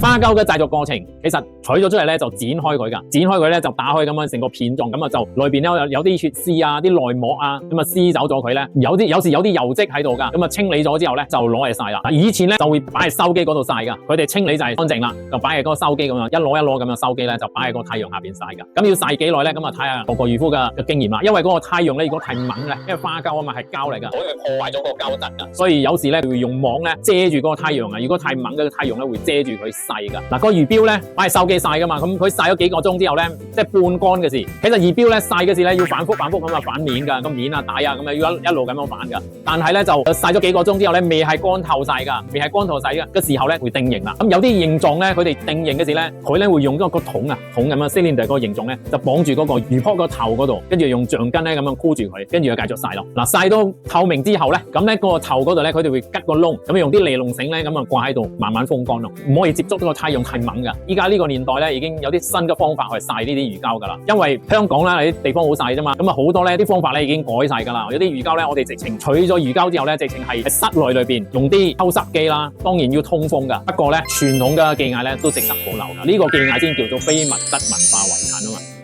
花膠嘅製作過程，其實取咗出嚟咧就剪開佢㗎，剪開佢咧就打開咁樣成個片狀，咁啊就裏邊咧有啲血絲啊、啲內膜啊，咁啊撕走咗佢咧，有時有啲油漬喺度㗎，咁啊清理咗之後咧就攞嚟曬啦。以前咧就會擺喺收機嗰度曬㗎，佢哋清理就係乾淨啦，就擺喺嗰個收機咁樣一攞咁樣收機咧就擺喺個太陽下邊曬㗎。咁要曬幾耐咧？咁啊睇下各個漁夫嘅經驗啦。因為嗰個太陽咧如果太猛咧，因為花膠啊嘛係膠嚟㗎，所以破壞咗個膠質㗎，所以有時咧會用網咧遮住嗰個太陽啊。如果太猛嘅太陽咧會遮住佢曬㗎。嗱，個魚標咧擺喺收機曬㗎嘛，咁佢曬咗幾個鐘之後咧，即係半乾嘅時。其實魚標咧曬嘅時咧要反覆咁啊反面㗎，個面啊底啊咁啊要一路咁樣反㗎。但係咧就曬咗幾個鐘之後咧，未係乾透曬㗎，未係乾透曬嘅時候咧會定型啦。咁有啲形狀咧，佢哋定型嘅時咧，佢咧會用嗰個桶咁啊 cylinder 個形狀咧就綁住嗰個魚泡個頭嗰度，跟住用橡筋咧咁樣箍住佢，跟住就繼續曬咯。嗱，曬到透明之後咧，咁咧個頭嗰度咧佢哋會吉個窿，咁用啲尼龍繩咧咁啊掛喺度慢慢風乾咯，唔可以接觸到個太陽太猛㗎。依家呢個年代咧已經有啲新嘅方法去曬呢啲魚膠㗎啦，因為香港啦啲地方好細啫嘛，咁啊好多咧啲方法咧已經改晒㗎啦。有啲魚膠咧我哋直情取咗魚膠之後咧，直情係喺室內裏邊用啲抽濕機啦，當然要通風㗎。不過咧傳統嘅技藝咧都值得保留㗎，呢個技藝先叫做非物質文化遺產啊嘛。